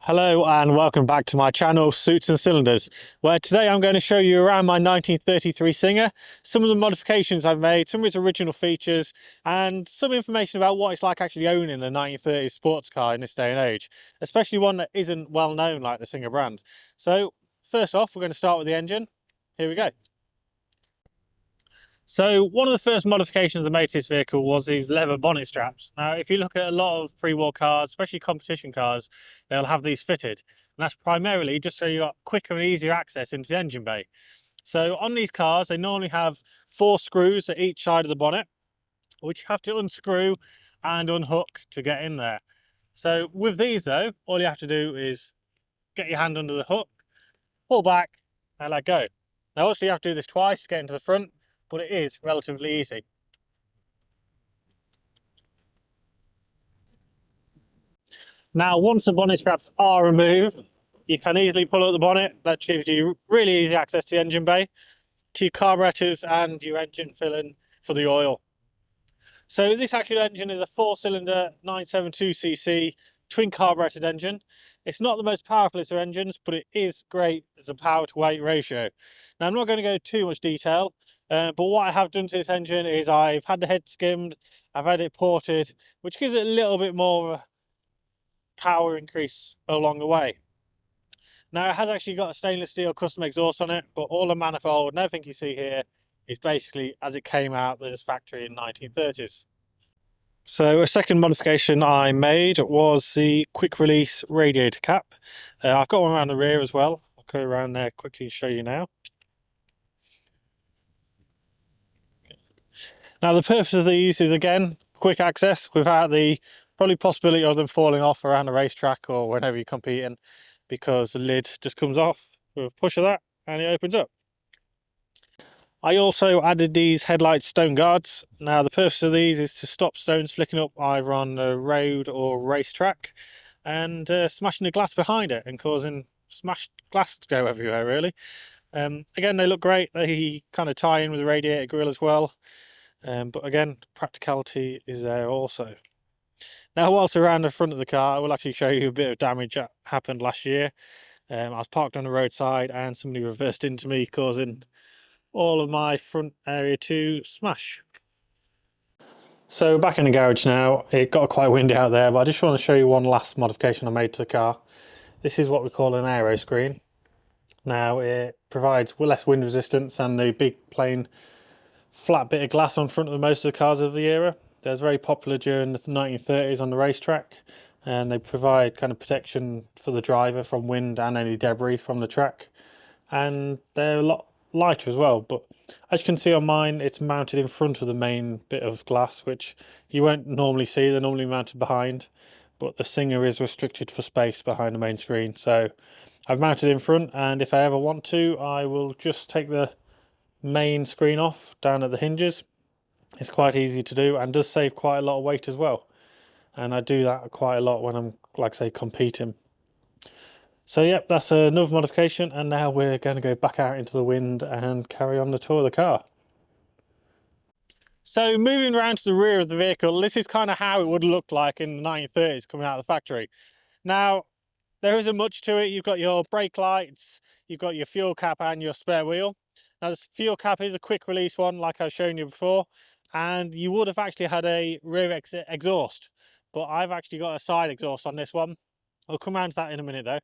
Hello and welcome back to my channel Suits and Cylinders, where today I'm going to show you around my 1933 Singer, some of the modifications I've made, some of its original features and some information about what it's like actually owning a 1930s sports car in this day and age, especially one that isn't well known like the Singer brand. So first off, we're going to start with the engine. Here we go. So one of the first modifications I made to this vehicle was these leather bonnet straps. Now, if you look at a lot of pre-war cars, especially competition cars, they'll have these fitted. And that's primarily just so you got quicker and easier access into the engine bay. So on these cars, they normally have 4 screws at each side of the bonnet, which you have to unscrew and unhook to get in there. So with these though, all you have to do is get your hand under the hook, pull back and let go. Now obviously you have to do this twice to get into the front, but it is relatively easy. Now, once the bonnet straps are removed, you can easily pull up the bonnet. That gives you really easy access to the engine bay, to your carburetors and your engine filling for the oil. So this actual engine is a 4-cylinder 972cc twin carbureted engine. It's not the most powerful of their engines, but it is great as a power to weight ratio. Now I'm not going to go too much detail, but what I have done to this engine is I've had the head skimmed, I've had it ported, which gives it a little bit more power increase along the way. Now it has actually got a stainless steel custom exhaust on it, but all the manifold and everything you see here is basically as it came out of this factory in 1930s. So a second modification I made was the quick release radiator cap. I've got one around the rear as well. I'll go around there quickly and show you now. Now the purpose of these is again quick access without the probably possibility of them falling off around the racetrack or whenever you're competing, because the lid just comes off with a push of that and it opens up. I also added these headlight stone guards. Now the purpose of these is to stop stones flicking up either on the road or racetrack and smashing the glass behind it and causing smashed glass to go everywhere really. Again, they look great. They kind of tie in with the radiator grille as well. But again, practicality is there also. Now, whilst around the front of the car, I will actually show you a bit of damage that happened last year. I was parked on the roadside and somebody reversed into me, causing all of my front area to smash. So back in the garage now, it got quite windy out there, but I just want to show you one last modification I made to the car. This is what we call an aero screen. Now it provides less wind resistance than the big plain flat bit of glass on front of most of the cars of the era. They're very popular during the 1930s on the racetrack, and they provide kind of protection for the driver from wind and any debris from the track. And they're a lot lighter as well, but as you can see on mine, it's mounted in front of the main bit of glass, which you won't normally see. They're normally mounted behind, but the Singer is restricted for space behind the main screen. So I've mounted in front, and if I ever want to, I will just take the main screen off down at the hinges. It's quite easy to do and does save quite a lot of weight as well, and I do that quite a lot when I'm, like say, competing. So yep, that's another modification, and now we're going to go back out into the wind and carry on the tour of the car. So moving around to the rear of the vehicle, this is kind of how it would look like in the 1930s coming out of the factory. Now there isn't much to it. You've got your brake lights, you've got your fuel cap and your spare wheel. Now this fuel cap is a quick release one like I've shown you before, and you would have actually had a rear exhaust, but I've actually got a side exhaust on this one. I'll come around to that in a minute though.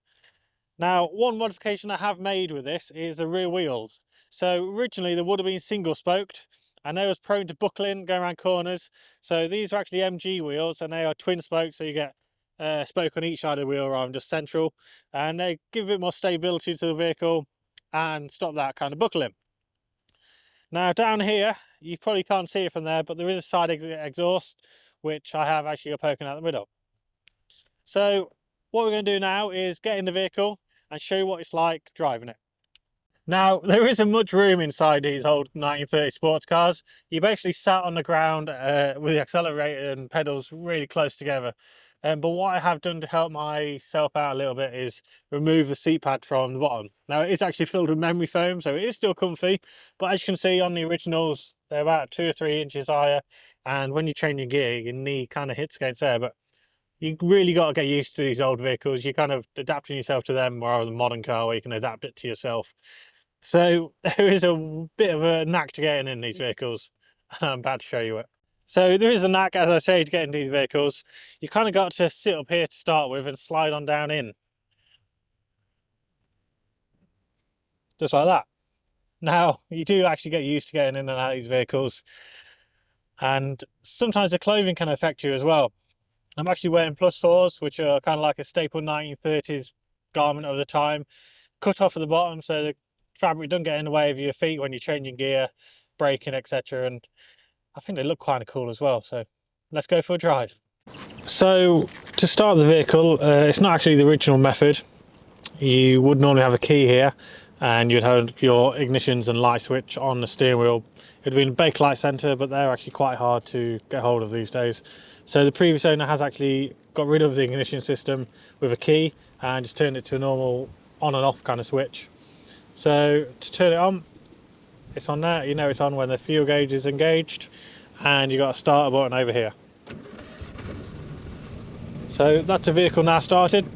Now one modification I have made with this is the rear wheels. So originally they would have been single spoked and they was prone to buckling going around corners. So these are actually MG wheels and they are twin spokes, so you get spoke on each side of the wheel rather than just central, and they give a bit more stability to the vehicle and stop that kind of buckling. Now down here, you probably can't see it from there, but there is a side exhaust which I have actually got poking out the middle. So what we're going to do now is get in the vehicle and show you what it's like driving it. Now, there isn't much room inside these old 1930 sports cars. You basically sat on the ground with the accelerator and pedals really close together. But what I have done to help myself out a little bit is remove the seat pad from the bottom. Now, it is actually filled with memory foam, so it is still comfy. But as you can see on the originals, they're about 2 or 3 inches higher. And when you're changing gear, your knee kind of hits against there. But You really got to get used to these old vehicles. You're kind of adapting yourself to them, whereas a modern car where you can adapt it to yourself. So there is a bit of a knack to getting in these vehicles, and I'm about to show you it. So there is a knack, as I say, to getting these vehicles. You kind of got to sit up here to start with and slide on down in. Just like that. Now, you do actually get used to getting in and out of these vehicles, and sometimes the clothing can affect you as well. I'm actually wearing +4s, which are kind of like a staple 1930s garment of the time, cut off at the bottom so the fabric doesn't get in the way of your feet when you're changing gear, braking, etc. And I think they look kind of cool as well, so let's go for a drive. So to start the vehicle, it's not actually the original method. You would normally have a key here and you'd have your ignitions and light switch on the steering wheel. It would be in a bakelite centre, but they're actually quite hard to get hold of these days. So the previous owner has actually got rid of the ignition system with a key and just turned it to a normal on and off kind of switch. So to turn it on, it's on there. You know it's on when the fuel gauge is engaged, and you've got a starter button over here. So that's the vehicle now started.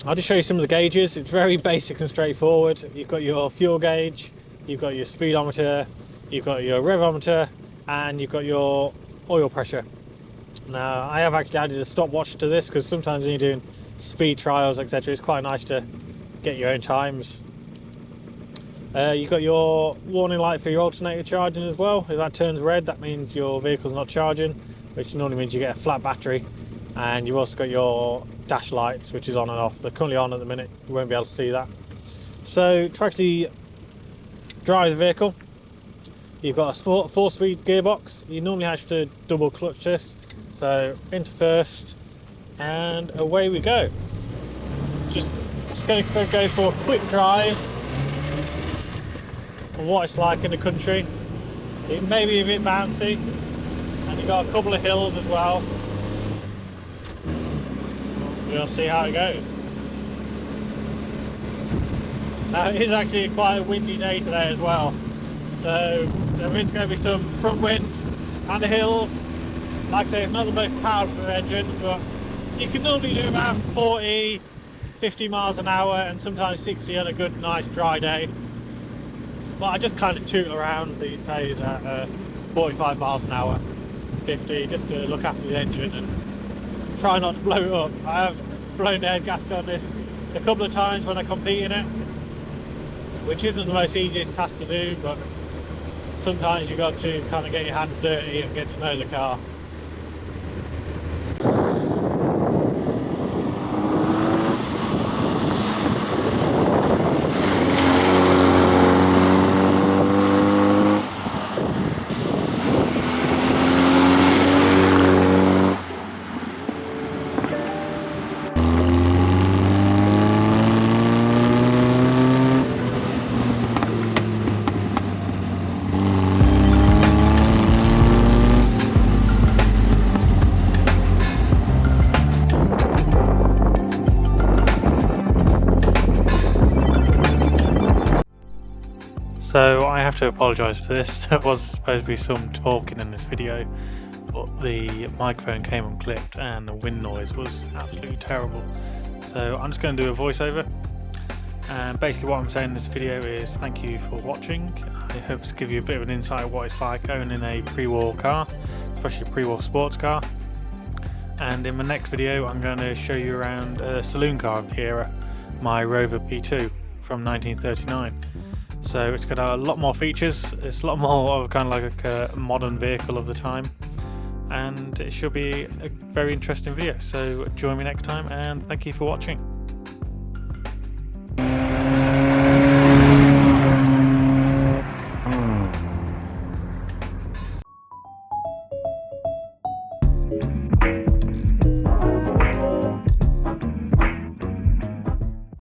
I'll just show you some of the gauges. It's very basic and straightforward. You've got your fuel gauge, you've got your speedometer, you've got your revometer, and you've got your oil pressure. Now, I have actually added a stopwatch to this because sometimes when you're doing speed trials, etc., it's quite nice to get your own times. You've got your warning light for your alternator charging as well. If that turns red, that means your vehicle's not charging, which normally means you get a flat battery. And you've also got your dash lights, which is on and off. They're currently on at the minute, you won't be able to see that. So to actually drive the vehicle, you've got a 4-speed gearbox. You normally have to double clutch this. So into first, and away we go. Just going to go for a quick drive of what it's like in the country. It may be a bit bouncy, and you've got a couple of hills as well. We'll see how it goes. Now it is actually quite a windy day today as well, so there is going to be some front wind and the hills. Like I say, it's not the most powerful engines, but you can normally do about 40, 50 miles an hour and sometimes 60 on a good, nice dry day. But I just kind of toot around these days at 45 miles an hour, 50, just to look after the engine and try not to blow it up. I have blown the head gasket on this a couple of times when I compete in it, which isn't the most easiest task to do, but sometimes you've got to kind of get your hands dirty and get to know the car. So I have to apologise for this. There was supposed to be some talking in this video, but the microphone came unclipped and the wind noise was absolutely terrible. So I'm just going to do a voiceover, and basically what I'm saying in this video is thank you for watching. I hope to give you a bit of an insight of what it's like owning a pre-war car, especially a pre-war sports car. And in my next video I'm going to show you around a saloon car of the era, my Rover P2 from 1939. So it's got a lot more features, it's a lot more of kind of like a modern vehicle of the time, and it should be a very interesting video. So join me next time, and thank you for watching.